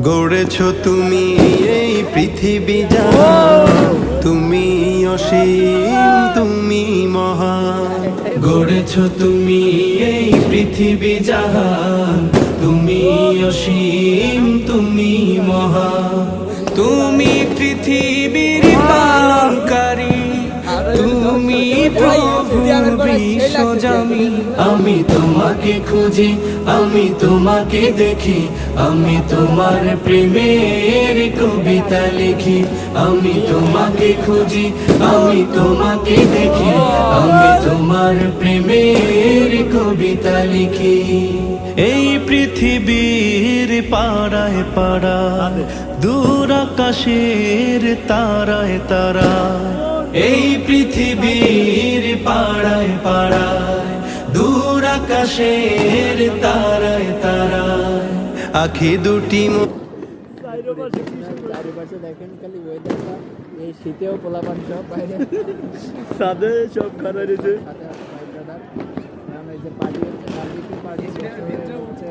গড়েছ তুমি এই পৃথিবী জাহান, তুমি অসীম তুমি মহান। গড়েছ তুমি এই পৃথিবী জাহান, তুমি অসীম তুমি মহান। তুমি পৃথিবীর পালনকারী, তুমি প্রভু বিশ্বজামি। আমি তোমাকে খুঁজি, আমি তোমাকে দেখি, আমি তোমার প্রেমের কবিতা লিখি। আমি তোমাকে খুঁজি, আমি তোমাকে দেখি, আমি তোমার প্রেমের কবিতা লিখি। এই পৃথিবীর পাড়ায় পাড়ায়, দূর আকাশের তারায় তারায়। এই পৃথিবীর পাড়ায় পাড়ায়, দূর আকাশের তারায় তারায়। আখি দুটি চারিপাশে দেখেন খালি ওয়েদারটা, এই শীতেও পোলাপান সব বাইরে সাদে সব খানা রয়েছে। এই যে পার্টি হচ্ছে, বারবিকিউ পার্টি হচ্ছে।